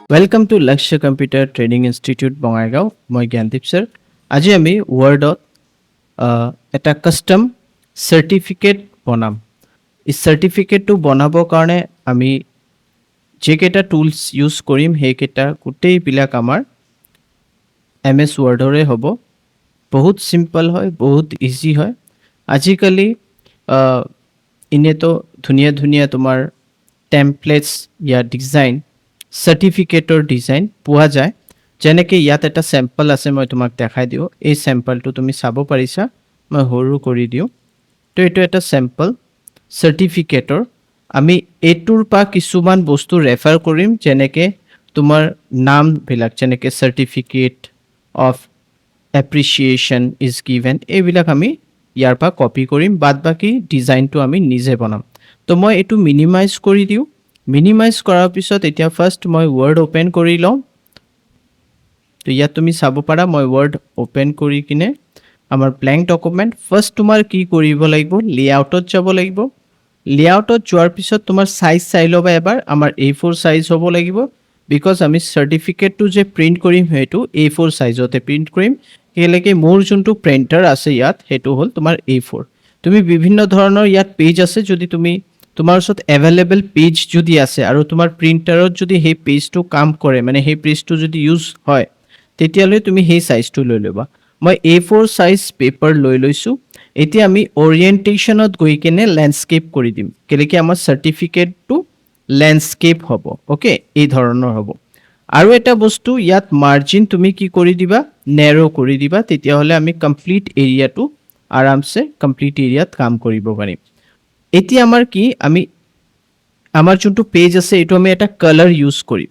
Welcome to Lakshya Computer Training Institute Bongaigaon মই Gyandeep sir আজি আমি ওয়াৰ্ডত এটা কাস্টম সাৰ্টিফিকেট বনাম এই সাৰ্টিফিকেটটো বনাবৰ কাৰণে আমি যেকেইটা টুলস ইউজ কৰিম সেইকেইটা গোটেইবিলাক আমাৰ MS ওয়াৰ্ডৰে হ'ব বহুত সিম্পল হয় বহুত ইজি হয় আজিকালি ইনেতো ধুনীয়া ধুনীয়া তোমাৰ টেমপ্লেটস या ডিজাইন সাৰ্টিফিকেটৰ ডিজাইন পোৱা যায় যেনেকে ইয়াত এটা স্যাম্পল আছে মই তোমাক দেখাই দিও এই স্যাম্পলটো তুমি চাব পাৰিছা মই হৰু কৰি দিও তো এটো এটা স্যাম্পল সাৰ্টিফিকেটৰ আমি এটোৰ পা কিছুমান বস্তু ৰেফাৰ কৰিম যেনেকে তোমাৰ নাম বিলাক যেনেকে certificate of appreciation is given এইবিলাক আমি ইয়াৰ পা কপি কৰিম বাদ বাকি ডিজাইনটো আমি নিজে বনাম তো মই এটো মিনিমাইজ কৰি দিও মিনিমাইজ কৰাৰ পিছত এতিয়া ফাৰ্স্ট মই ওয়াৰ্ড ওপেন কৰি লওঁ তো ইয়াত তুমি চাব পাৰা মই ওয়াৰ্ড ওপেন কৰি কিনে আমাৰ ব্ল্যাঙ্ক ডকুমেন্ট ফাৰ্স্ট তোমাৰ কি কৰিব লাগিব লেআউটত যাব লাগিব লেআউটত যোৱাৰ পিছত তোমাৰ সাইজ চাই লবা এবাৰ আমাৰ A4 সাইজ হ'ব লাগিব বিকজ আমি সাৰ্টিফিকেটটো যে প্ৰিন্ট কৰিম হেতু A4 সাইজতে প্ৰিন্ট কৰিম কেলেকে মোৰ যোনটো প্ৰিন্টাৰ আছে ইয়াত হেতু হল তোমাৰ A4 তুমি বিভিন্ন ধৰণৰ ইয়াত পেজ আছে যদি তুমি তোমাৰ ওচৰত এভেইলেবল পেজ যদি আছে আৰু তোমাৰ প্ৰিন্টাৰত যদি হে পেজটো কাম কৰে মানে হে পেজটো যদি ইউজ হয় তেতিয়ালৈ তুমি হে সাইজটো লৈ লবা মই A4 সাইজ পেপাৰ লৈ লৈছো এতিয়া আমি ওৰিয়েন্টেশনত গৈ কিনে ল্যান্ডস্কেপ কৰি দিম কেলেকে আমাৰ সাৰ্টিফিকেটটো ল্যান্ডস্কেপ হ'ব ওকে এই ধৰণৰ হ'ব আৰু এটা বস্তু ইয়াত মাৰ্জিন তুমি কি কৰি দিবা নেৰো কৰি দিবা তেতিয়া হলে আমি কমপ্লিট এৰিয়াটো আৰামছে কমপ্লিট এৰিয়াত কাম কৰিব পাৰিম এতিয়া আমাৰ কি আমি আমাৰ যোনটো পেজ আছে এটো আমি এটা কালাৰ ইউজ কৰিম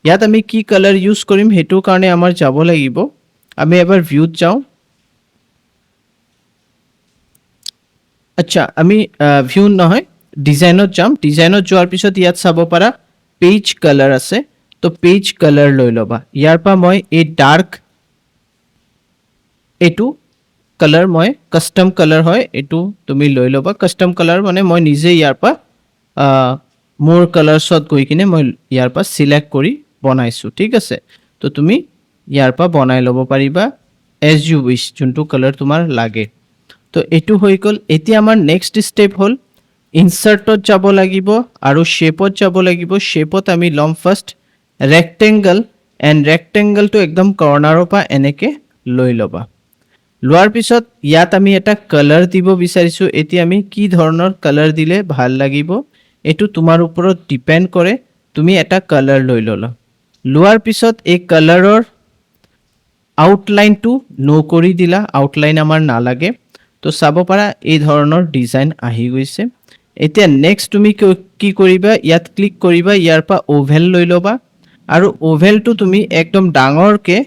ইয়াত আমি কি কালাৰ ইউজ কৰিম হেতু কাৰণে আমাৰ যাব লাগিব আমি এবাৰ ভিউত যাওঁ আচ্ছা আমি ভিউ নহয় ডিজাইনত যাম ডিজাইনত যোৱাৰ পিছত ইয়াত চাব পাৰা পেজ কালাৰ আছে তো পেজ কালাৰ লৈ লবা ইয়াৰ পা মই এই ডাৰ্ক এটো কালাৰ মই কাস্টম কালাৰ হয় এটো তুমি লৈ লবা কাস্টম কালাৰ মানে মই নিজে ইয়াৰ পা মোৰ কালাৰছত গৈ কিনে মই ইয়াৰ পা সিলেক্ট কৰি বনাইছো ঠিক আছে তো তুমি ইয়াৰ পা বনাই লব পাৰিবা এজ ইউ উইশ যোনটো কালাৰ তোমাৰ লাগে তো এটো হৈ গল এতিয়া আমাৰ নেক্সট স্টেপ হল ইনসাৰ্টত যাব লাগিব আৰু শেপত যাব লাগিব শেপত আমি লম ফাৰ্স্ট ৰেক্টেঙ্গল এন্ড ৰেক্টেঙ্গলটো একদম কৰ্নাৰৰ পা এনেকে লৈ লবা লোৱাৰ পিছত ইয়াত আমি এটা কালাৰ দিব বিচাৰিছো এতিয়া আমি কি ধৰণৰ কালাৰ দিলে ভাল লাগিব এটো তোমাৰ ওপৰত ডিপেন্ড কৰে তুমি এটা কালাৰ লৈ ললা লোৱাৰ পিছত এই কালাৰৰ আউটলাইনটো নো কৰি দিলা আউটলাইন আমাৰ নালাগে তো চাব পাৰা এই ধৰণৰ ডিজাইন আহি গৈছে এতিয়া নেক্সট তুমি কি কৰিবা ইয়াত ক্লিক কৰিবা ইয়াৰ পা ওভেল লৈ লবা আৰু ওভেলটো তুমি একদম ডাঙৰকে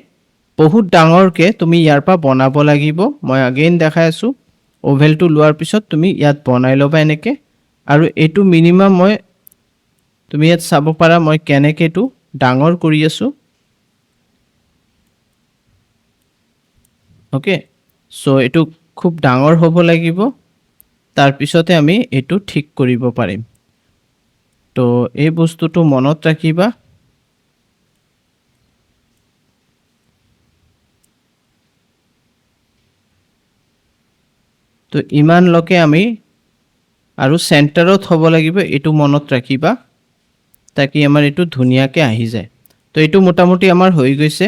বহুত ডাঙৰকে তুমি ইয়াৰ পা বনাব লাগিব মই আগেইন দেখাই আছো ওভেলটো লোৱাৰ পিছত তুমি ইয়াত বনাই লবা এনেকে আৰু এটো মিনিমাম মই তুমি ইয়াত চাব পাৰা মই কেনেকে এটো ডাঙৰ কৰি আছো ওকে সো এটো খুব ডাঙৰ হ'ব লাগিব তাৰ পিছতে আমি এটো ঠিক কৰিব পাৰিম তো এই বস্তুটো মনত ৰাখিবা তো ইমান লকে আমি আৰু সেন্টাৰত হ'ব লাগিব এটো মনত ৰাখিবা তাকি আমাৰ এটো ধুনিয়াকে আহি যায় তো এটো মোটামুটি আমাৰ হৈ গৈছে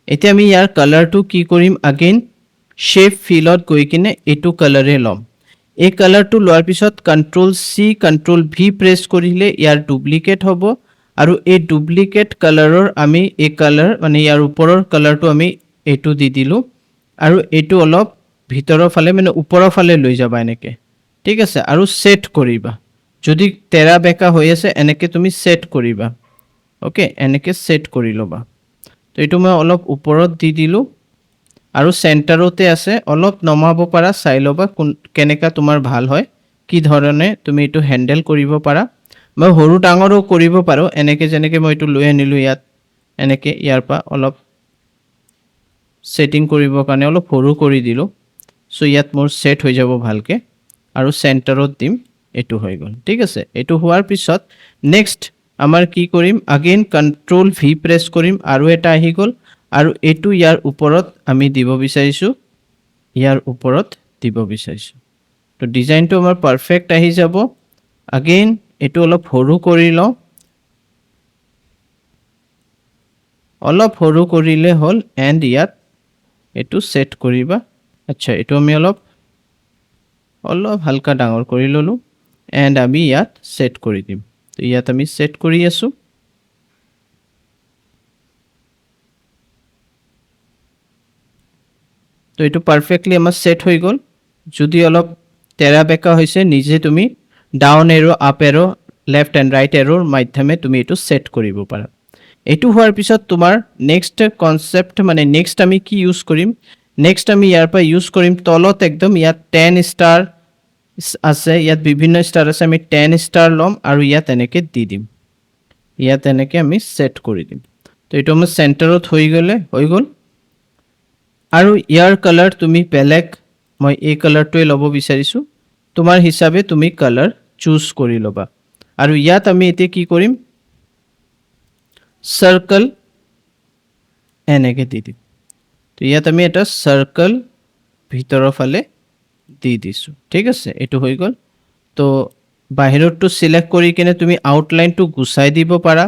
এতিয়া আমি ইয়াৰ কালাৰটো কি কৰিম আগেইন শেপ ফিলত গৈ কিনে এটো কালাৰে লম এই কালাৰটো লোৱাৰ পিছত কন্ট্ৰোল সি কন্ট্ৰোল ভি প্ৰেছ কৰিলে ইয়াৰ ডুপ্লিকেট হ'ব আৰু এই ডুপ্লিকেট কালাৰৰ আমি এই কালাৰ মানে ইয়াৰ ওপৰৰ কালাৰটো আমি এটো দি দিলো আৰু এটো অলপ ভিতৰৰ ফালে মানে ওপৰৰ ফালে লৈ যাবা এনেকে ঠিক আছে আৰু সেট কৰিবা যদি তেৰা বেকা হৈ আছে এনেকে তুমি সেট কৰিবা ওকে এনেকে সেট কৰি লবা তো এটো মই অলপ ওপৰত দি দিলো আৰু সেন্টাৰতে আছে অলপ নমাব পাৰা চাই লবা কেনেকা তোমাৰ ভাল হয় কি ধৰণে তুমি এটো হ্যান্ডেল কৰিব পাৰা মই হৰু ডাঙৰো কৰিব পাৰো এনেকে যেনেকে মই এটো লৈ আনিলো ইয়াত এনেকে ইয়াৰ পা অলপ সেটিং কৰিব কাৰণে অলপ হৰু কৰি দিলো সো ইয়াত মোৰ সেট হৈ যাব ভালকে আৰু সেন্টাৰত দিম এটো হৈ গল ঠিক আছে এটো হোৱাৰ পিছত নেক্সট আমাৰ কি কৰিম আগেইন কন্ট্ৰোল ভি প্ৰেছ কৰিম আৰু এটা আহি গ'ল আৰু এইটো ইয়াৰ ওপৰত আমি দিব বিচাৰিছোঁ ইয়াৰ ওপৰত দিব বিচাৰিছোঁ তো ডিজাইনটো আমাৰ পাৰফেক্ট আহি যাব আগেইন এইটো অলপ সৰু কৰি লওঁ অলপ সৰু কৰিলে হ'ল এণ্ড ইয়াত এইটো সেট কৰিবা আচ্ছা এইটো আমি অলপ হালকা ডাঙৰ কৰি ললোঁ এণ্ড আমি ইয়াত সেট কৰি দিম তো ইয়াত আমি সেট কৰি আছোঁ তো এইটো পাৰফেক্টলি আমাৰ সেট হৈ গ'ল যদি অলপ তেৰা বেকা হৈছে নিজে তুমি down arrow up arrow left and right এৰোৰ মাধ্যমে তুমি এইটো সেট কৰিব পাৰা এইটো হোৱাৰ পিছত তোমাৰ নেক্সট কনসেপ্ট মানে নেক্সট আমি কি ইউজ কৰিম নেক্সট আমি ইয়াৰ পৰা ইউজ কৰিম তলত একদম ইয়াত 10 ষ্টাৰ আছে ইয়াত বিভিন্ন ষ্টাৰ আছে আমি 10 ষ্টাৰ ল'ম আৰু ইয়াত এনেকৈ দি দিম ইয়াত এনেকৈ আমি সেট কৰি দিম তো এইটো আমাৰ চেণ্টাৰত হৈ গ'ল আৰু ইয়াৰ কালাৰ তুমি বেলেগ মই এই কালাৰটোৱে ল'ব বিচাৰিছোঁ তোমাৰ হিচাপে তুমি কালাৰ চুজ কৰি ল'বা আৰু ইয়াত আমি এতিয়া কি কৰিম সাৰ্কেল এনেকৈ দি দিম তো ইয়াত আমি এটা সাৰ্কেল ভিতৰৰ ফালে দি দিছোঁ ঠিক আছে এইটো হৈ গ'ল তো বাহিৰটো সিলেক্ট কৰি কিনে তুমি আউটলাইনটো গুচাই দিব পাৰা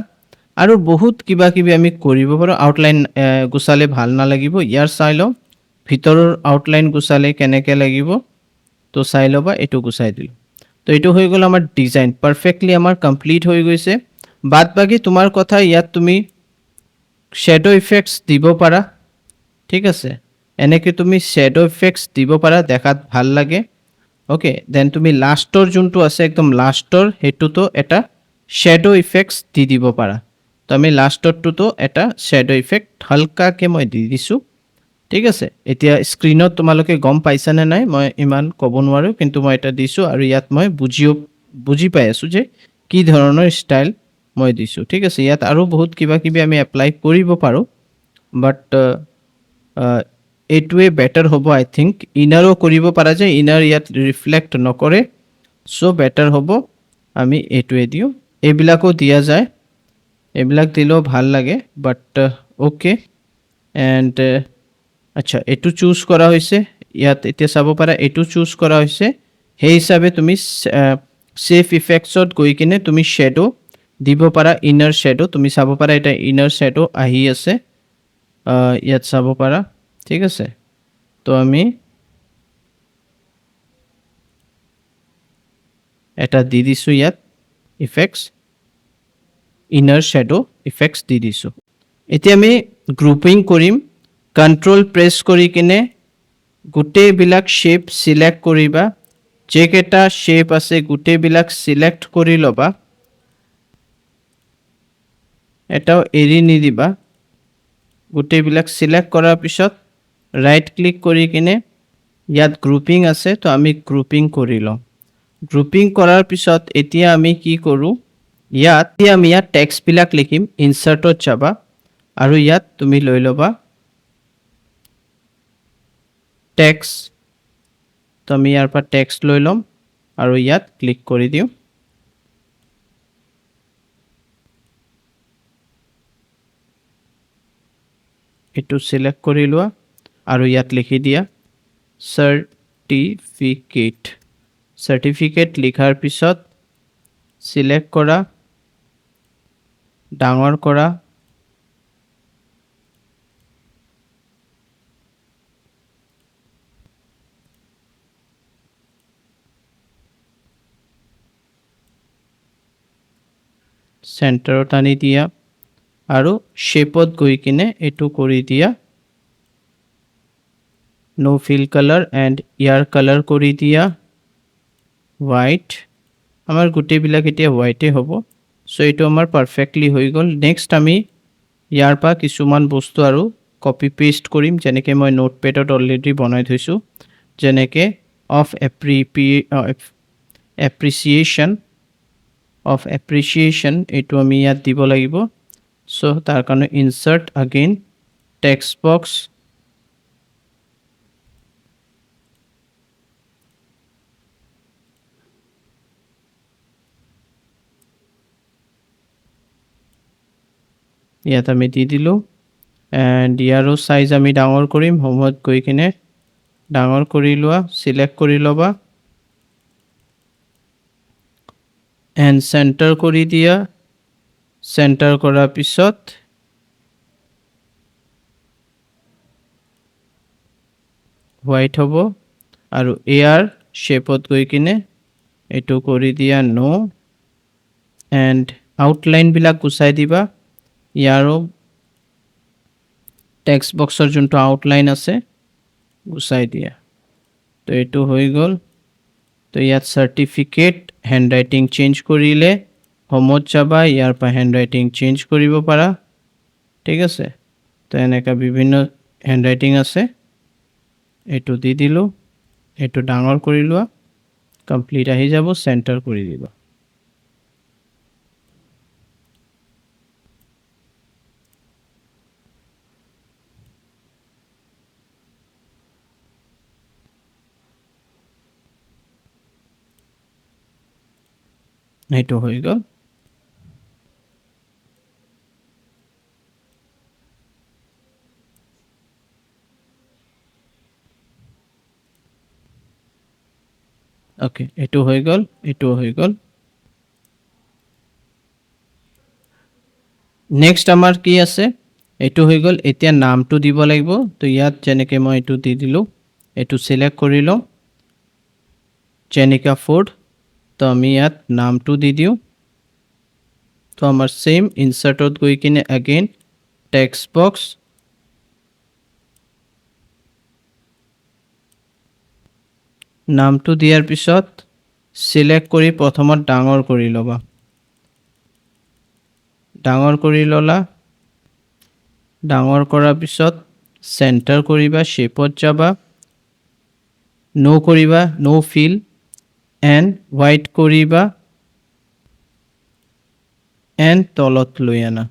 আৰু বহুত কিবা কিবি আমি কৰিব পাৰোঁ আউটলাইন গুচালে ভাল নালাগিব ইয়াৰ চাই লওঁ ভিতৰৰ আউটলাইন গুচালে কেনেকৈ লাগিব তো চাই ল'বা এইটো গুচাই দিলোঁ তো এইটো হৈ গ'ল আমাৰ ডিজাইন পাৰফেক্টলি আমাৰ কমপ্লিট হৈ গৈছে বাদ বাকী তোমাৰ কথা ইয়াত তুমি শ্যাডো ইফেক্টস দিব পাৰা ঠিক আছে এনেকৈ তুমি শ্যাডো ইফেক্টস দিব পাৰা দেখাত ভাল লাগে ওকে দেন তুমি লাষ্টৰ যোনটো আছে একদম লাষ্টৰ হেতুটো এটা শ্যাডো ইফেক্টস দি দিব পাৰা তো আমি লাষ্টৰটোতো এটা শ্যাডো ইফেক্ট হালকাকে মই দি দিছোঁ ঠিক আছে এতিয়া স্ক্ৰিনত তোমালোকে গম পাইছানে নাই মই ইমান ক'ব নোৱাৰোঁ কিন্তু মই এটা দিছোঁ আৰু ইয়াত মই বুজি পাই আছোঁ যে কি ধৰণৰ ষ্টাইল মই দিছোঁ ঠিক আছে ইয়াত আৰু বহুত কিবা কিবি আমি এপ্লাই কৰিব পাৰোঁ বাট এইটোৱে বেটাৰ হ'ব আই থিংক ইনাৰো কৰিব পাৰা যে ইনাৰ ইয়াত ৰিফ্লেক্ট নকৰে চ' বেটাৰ হ'ব আমি এইটোৱে দিওঁ এইবিলাকো দিয়া যায় এইবিলাক দিলেও ভাল লাগে বাট অ'কে এণ্ড আচ্ছা এইটো চুজ কৰা হৈছে ইয়াত এতিয়া চাব পাৰা এইটো চুজ কৰা হৈছে সেই হিচাপে তুমি সেভ ইফেক্টছত গৈ কিনে তুমি শ্যাডো দিব পাৰা ইনাৰ শ্যাডো তুমি চাব পাৰা এটা ইনাৰ শ্যাডো আহি আছে ইয়াত চাব পাৰা ঠিক আছে তো আমি এটা দি দিছোঁ ইয়াত ইফেক্টস ইনাৰ শ্যাডো ইফেক্টস দি দিছোঁ এতিয়া আমি গ্ৰুপিং কৰিম কন্ট্ৰোল প্ৰেছ কৰি কিনে গোটেইবিলাক শ্বেপ সিলেক্ট কৰিবা যেকেইটা শ্বেপ আছে গোটেইবিলাক সিলেক্ট কৰি ল'বা এটাও এৰি নিদিবা গোটেইবিলাক সিলেক্ট কৰাৰ পিছত ৰাইট ক্লিক কৰি কিনে ইয়াত গ্ৰুপিং আছে তো আমি গ্ৰুপিং কৰি লওঁ গ্ৰুপিং কৰাৰ পিছত এতিয়া আমি কি কৰোঁ আমি ইয়াত টেক্সটবিলাক লিখিম ইনচাৰ্টত যাবা আৰু ইয়াত তুমি লৈ ল'বা টেক্সট তো আমি ইয়াৰ পৰা টেক্সট লৈ ল'ম আৰু ইয়াত ক্লিক কৰি দিওঁ এইটো সিলেক্ট কৰি লোৱা আৰু ইয়াত লিখি দিয়া চাৰ্টিফিকেট লিখাৰ পিছত সিলেক্ট কৰা ডাঙৰ কৰা চেণ্টাৰত আনি দিয়া আৰু শ্বেপত গৈ কিনে এইটো কৰি দিয়া নো feel colour and year colour কৰি দিয়া হোৱাইট আমাৰ গোটেইবিলাক এতিয়া হোৱাইটে হ'ব চ' এইটো আমাৰ পাৰফেক্টলি হৈ গ'ল নেক্সট আমি ইয়াৰ পৰা কিছুমান বস্তু আৰু কপি পেষ্ট কৰিম যেনেকৈ মই নোটপেডত অলৰেডি বনাই থৈছোঁ যেনেকৈ এপ্ৰিচিয়েশ্যন এইটো আমি ইয়াত দিব লাগিব চ' তাৰ কাৰণে ইনচাৰ্ট আগেইন টেক্সট বক্স ইয়াত আমি দি দিলোঁ এণ্ড ইয়াৰো চাইজ আমি ডাঙৰ কৰিম হোমত গৈ কিনে ডাঙৰ কৰি লোৱা চিলেক্ট কৰি ল'বা এণ্ড চেণ্টাৰ কৰি দিয়া চেণ্টাৰ কৰাৰ পিছত হোৱাইট হ'ব আৰু এয়াৰ শ্বেপত গৈ কিনে এইটো কৰি দিয়া নো এণ্ড আউটলাইনবিলাক গুচাই দিবা ইয়াৰো টেক্সট বক্সৰ যোনটো আউটলাইন আছে গুচাই দিয়া তো এইটো হৈ গ'ল তো ইয়াত চাৰ্টিফিকেট হেণ্ডৰাইটিং চেঞ্জ কৰিলে হোমত যাবা ইয়াৰ পৰা হেণ্ডৰাইটিং চেঞ্জ কৰিব পাৰা ঠিক আছে তো এনেকুৱা বিভিন্ন হেণ্ডৰাইটিং আছে এইটো দি দিলোঁ এইটো ডাঙৰ কৰি লোৱা কমপ্লিট আহি যাব চেণ্টাৰ কৰি দিবা এইটো হৈ গ'ল ওকে এইটো হৈ গ'ল এইটো হৈ গ'ল নেক্সট আমাৰ কি আছে এইটো হৈ গ'ল এতিয়া নামটো দিব লাগিব তো ইয়াত যেনেকৈ মই এইটো দি দিলোঁ এইটো চিলেক্ট কৰি লওঁ জেনিকা ফুড তো আমি ইয়াত নামটো দি দিওঁ তো আমাৰ সেম ইনচাৰ্টত গৈ কিনে এগেইন টেক্সট বক্স নামটো দিয়াৰ পিছত সিলেক্ট কৰি প্ৰথমত ডাঙৰ কৰি ল'বা ডাঙৰ কৰি ল'লা ডাঙৰ কৰাৰ পিছত চেণ্টাৰ কৰিবা শ্বেপত যাবা নো কৰিবা নো ফিল এণ্ড হোৱাইট কৰিবা এণ্ড তলত লৈ আনা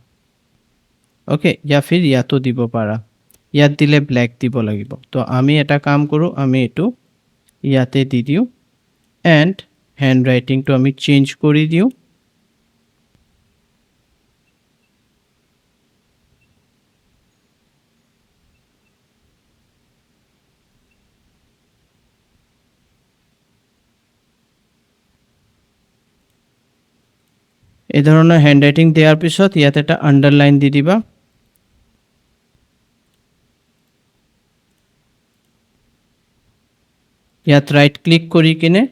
ওকে ইয়া ফিৰ ইয়াতো দিব পাৰা ইয়াত দিলে ব্লেক দিব লাগিব তো আমি এটা কাম কৰোঁ আমি এইটো ইয়াতে দি দিওঁ এণ্ড হেণ্ডৰাইটিংটো আমি চেঞ্জ কৰি দিওঁ এই ধৰণৰ হেণ্ডৰাইটিং দিয়াৰ পিছত ইয়াত এটা আণ্ডাৰলাইন দি দিবা ইয়াত ৰাইট ক্লিক কৰি কিনে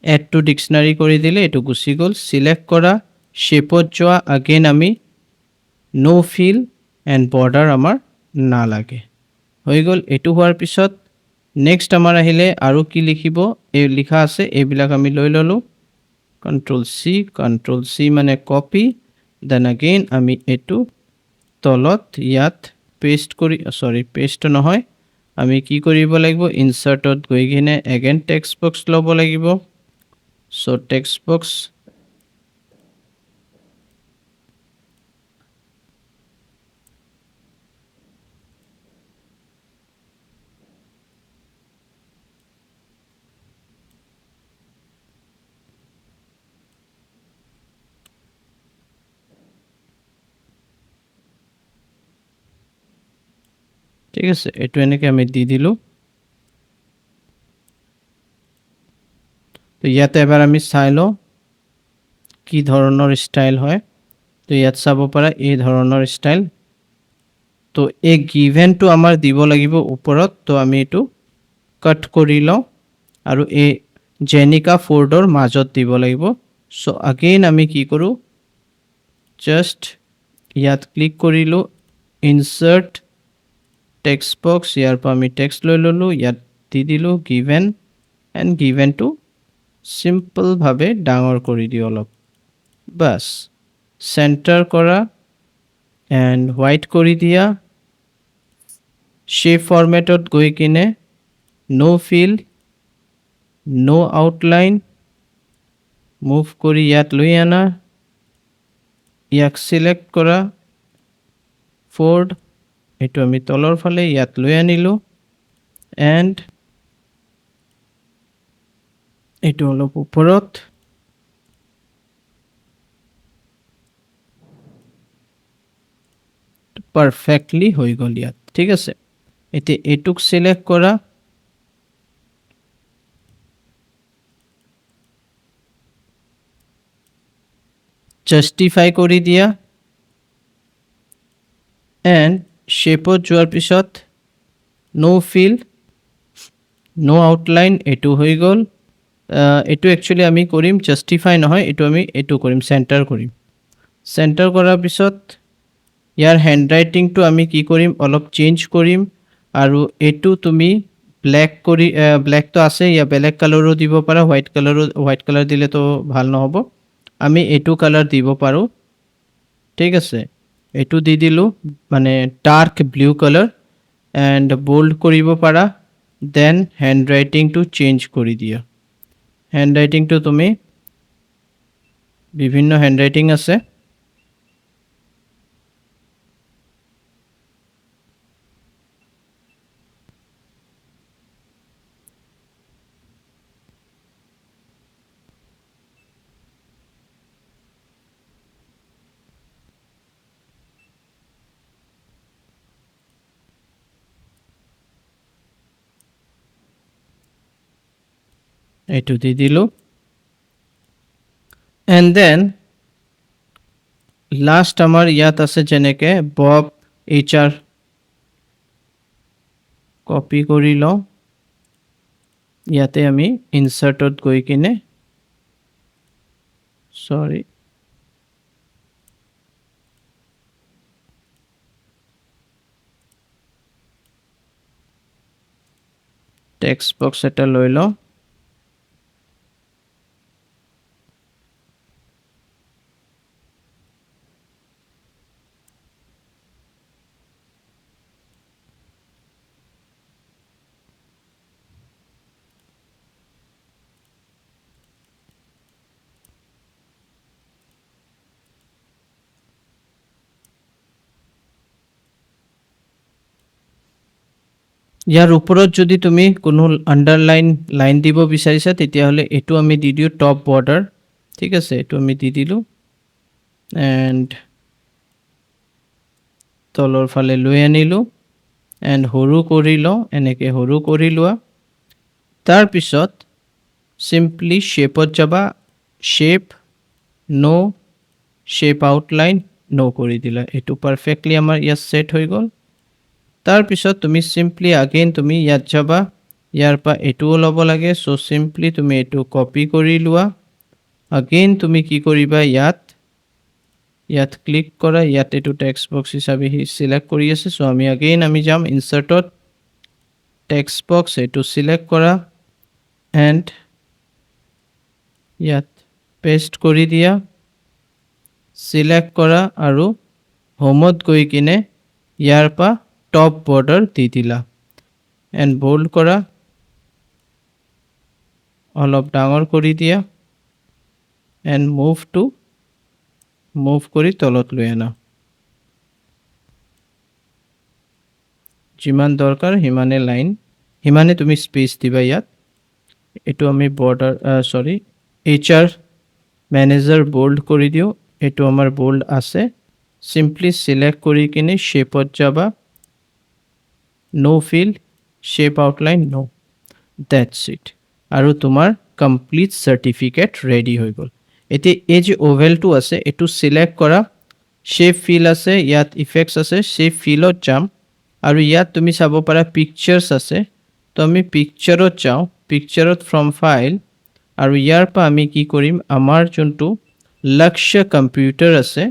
এড টু ডিকশ্যনাৰী কৰি দিলে এইটো গুচি গ'ল সিলেক্ট কৰা শ্বেপত যোৱা আগেইন আমি নো ফিল এণ্ড বৰ্ডাৰ আমাৰ নালাগে হৈ গ'ল এইটো হোৱাৰ পিছত নেক্সট আমাৰ আহিলে আৰু কি লিখিব এই লিখা আছে এইবিলাক আমি লৈ ল'লোঁ কণ্ট্ৰল চি মানে কপি দেন আগেইন আমি এইটো তলত ইয়াত পেষ্ট কৰি পেষ্ট নহয় আমি কি কৰিব লাগিব ইনচাৰ্টত গৈ কিনে এগেইন টেক্সট বক্স ল'ব লাগিব চ' টেক্সট বক্স ঠিক আছে এইটো এনেকৈ আমি দি দিলোঁ তো ইয়াতে এবাৰ আমি চাই লওঁ কি ধৰণৰ ষ্টাইল হয় তো ইয়াত চাব পাৰা এই ধৰণৰ ষ্টাইল তো এই গিভেনটো আমাৰ দিব লাগিব ওপৰত তো আমি এইটো কাট কৰি লওঁ আৰু এই জেনিকা ফোৰ্ডৰ মাজত দিব লাগিব চ' আগেইন আমি কি কৰোঁ জাষ্ট ইয়াত ক্লিক কৰিলোঁ ইনচাৰ্ট টেক্সট বক্স ইয়াৰ পৰা আমি টেক্সট লৈ ল'লোঁ ইয়াত দি দিলোঁ গিভেন এণ্ড গিভেনটো চিম্পলভাৱে ডাঙৰ কৰি দিওঁ অলপ বাছ চেণ্টাৰ কৰা এণ্ড হোৱাইট কৰি দিয়া শ্বেপ ফৰ্মেটত গৈ কিনে নো ফিল নো আউটলাইন মুভ কৰি ইয়াত লৈ আনা ইয়াক চিলেক্ট কৰা ফোৰ্ড এইটো আমি তলৰ ফালে ইয়াত লৈ আনিলোঁ এণ্ড এইটো অলপ ওপৰত পাৰফেক্টলি হৈ গ'ল ইয়াত ঠিক আছে এতিয়া এটুক সিলেক্ট কৰা জাস্টিফাই কৰি দিয়া এন্ড শেপত যোৱাৰ পিছত নো ফিল নো আউটলাইন এটু হৈ গ'ল এটু একচুয়ালি আমি কৰিম জাস্টিফাই নহয় এটু আমি এটু কৰিম সেন্টাৰ কৰিম সেন্টাৰ কৰাৰ পিছত ইয়াৰ হেণ্ডৰাইটিংটো আমি কি কৰিম অলপ চেঞ্জ কৰিম আৰু এটু তুমি ব্ল্যাক কৰি ব্ল্যাক তো আছে ইয়া বেলেগ কালাৰো দিব পাৰা হোৱাইট কালাৰ দিলে তো ভাল নহব আমি এটু কালাৰ দিব পাৰো ঠিক আছে এটু দি দিলো মানে dark blue colour and bold কৰিব পাৰা দেন হেণ্ডৰাইটিংটো চেঞ্জ কৰি দিয়া হেণ্ডৰাইটিংটো তুমি বিভিন্ন হেণ্ডৰাইটিং আছে এইটো দি দিলো এন্ড দেন লাস্ট আমাৰ ইয়াত আছে যেনেকে বব এইচআৰ কপি কৰি লওঁ ইয়াতে আমি ইনসাৰ্টত গৈ কিনে সৰি টেক্সট বক্স এটা লৈ লওঁ ইয়াৰ ওপৰত যদি তুমি কোনো আন্ডাৰলাইন লাইন দিব বিচাৰিছা তেতিয়া হলে এটু আমি দি দিও টপ বৰ্ডাৰ ঠিক আছে এটু আমি দি দিলো এন্ড তলৰ ফালে লৈ আনিলো এন্ড হৰু কৰি লওঁ এনেকে হৰু কৰি লোৱা তাৰ পিছত সিম্পলি শেপত যাবা শেপ নো শেপ আউটলাইন নো কৰি দিলা এটু পাৰফেক্টলি আমাৰ ইয়াত সেট হৈ গ'ল তাৰ পিছত তুমি সিম্পলি अगेन তুমি ইয়াত যাবা ইয়াৰ পা এটু লব লাগে সো সিম্পলি তুমি এটু কপি কৰি লোৱা अगेन তুমি কি কৰিবা ইয়াত ক্লিক কৰা ইয়াত এটু টেক্সট বক্স হিচাপে সিলেক্ট কৰি আছে সো আমি अगेन আমি যাম ইনসাৰ্টত টেক্সট বক্স এটু সিলেক্ট কৰা এন্ড ইয়াত পেস্ট কৰি দিয়া সিলেক্ট কৰা আৰু হোমত গৈ কিনে ইয়াৰ পা টপ বৰ্ডাৰ দি দিলা এন্ড বোল্ড কৰা অলপ ডাঙৰ কৰি দিয়া এন্ড মুভ কৰি তলত লৈ আনা যিমান দৰকাৰ হিমানে লাইন হিমানে তুমি স্পেস দিবা ইয়াত এটু আমি বৰ্ডাৰ সৰি এইচআৰ ম্যানেজাৰ বোল্ড কৰি দিও এটু আমাৰ বোল্ড আছে সিম্পলি সিলেক্ট কৰি কিনে শেপত যাবা no fill shape outline no that's it আৰু তোমাৰ কমপ্লিট সাৰ্টিফিকেট ৰেডি হৈ গল এতে এই যে ওভেলটো আছে এটু সিলেক্ট কৰা শেপ ফিল আছে ইয়াত ইফেক্টস আছে শেপ ফিলত যাম আৰু ইয়াত তুমি চাব পাৰা পিকচাৰ্স আছে তো আমি পিকচাৰত যাও পিকচাৰত ফ্ৰম ফাইল আৰু ইয়াৰ পা আমি কি কৰিম আমাৰ যোনটো লক্ষ্য কম্পিউটাৰ আছে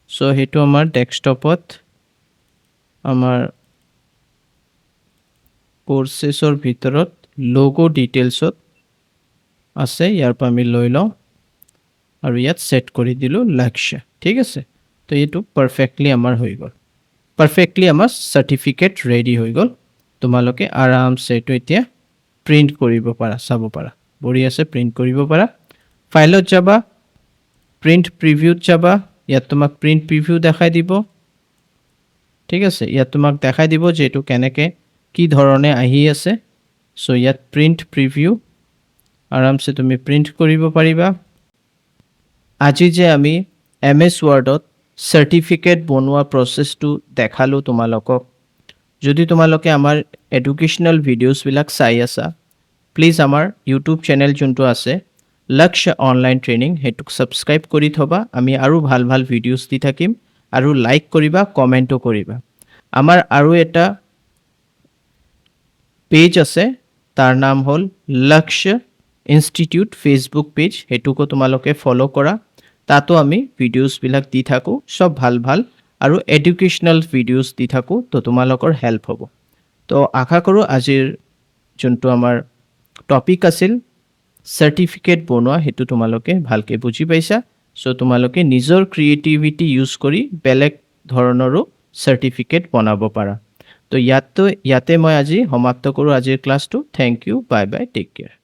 সো হেতু আমাৰ ডেস্কটপত আমাৰ কোৰ্সেসৰ ভিতৰত লোগো ডিটেইলছত আছে ইয়াৰ পা আমি লৈ লওঁ আৰু ইয়াত সেট কৰি দিলো লক্ষ্য ঠিক আছে তো এটু পাৰফেক্টলি আমাৰ হৈ গল পাৰফেক্টলি আমাৰ সাৰ্টিফিকেট ৰেডি হৈ গল তোমালোকে আৰামছে এটু এতিয়া প্ৰিন্ট কৰিব পাৰা চাব পাৰা বঢ়ি আছে প্ৰিন্ট কৰিব পাৰা ফাইলত যাবা প্ৰিন্ট প্ৰিভিউত যাবা ইয়াত তোমাক প্ৰিন্ট প্ৰিভিউ দেখাই দিব ঠিক আছে ইয়াত তোমাক দেখাই দিব যে এটু কেনেকে কি ধৰণে আহি আছে সো ইয়াত প্ৰিন্ট প্ৰিভিউ আৰামছে তুমি প্ৰিন্ট কৰিব পাৰিবা আজি যে আমি এমএস ওয়াৰ্ডত চাৰ্টিফিকেট বনোৱা প্ৰচেছটো দেখালোঁ তোমালোকক। যদি তোমালোকে আমাৰ এডুকেশ্যনেল ভিডিঅ'ছবিলাক চাই আছা, প্লিজ আমাৰ ইউটিউব চেনেল যোনটো আছে লক্ষ্য অনলাইন ট্ৰেইনিং, সেইটোক ছাবস্ক্ৰাইব কৰি থ'বা। আমি আৰু ভাল ভাল ভিডিঅ'ছ দি থাকিম, আৰু লাইক কৰিবা, কমেণ্টো কৰিবা। আমাৰ আৰু এটা পেজ আছে, তাৰ নাম হ'ল লক্ষ্য ইনষ্টিটিউট ফেচবুক পেজ, সেইটোকো তোমালোকে ফ'ল' কৰা। তাতো আমি ভিডিঅ'ছবিলাক দি থাকোঁ, চব ভাল ভাল আৰু এডুকেশ্যনেল ভিডিঅ'ছ দি থাকোঁ, তো তোমালোকৰ হেল্প হ'ব। তো আশা কৰোঁ আজিৰ যোনটো আমাৰ টপিক আছিল চাৰ্টিফিকেট বনোৱা, সেইটো তোমালোকে ভালকৈ বুজি পাইছা। চ' তোমালোকে নিজৰ ক্ৰিয়েটিভিটি ইউজ কৰি বেলেগ ধৰণৰো চাৰ্টিফিকেট বনাব পাৰা। তো ইয়াতে মই আজি সমাপ্ত কৰোঁ আজিৰ ক্লাছটো। Thank you, bye bye, take care.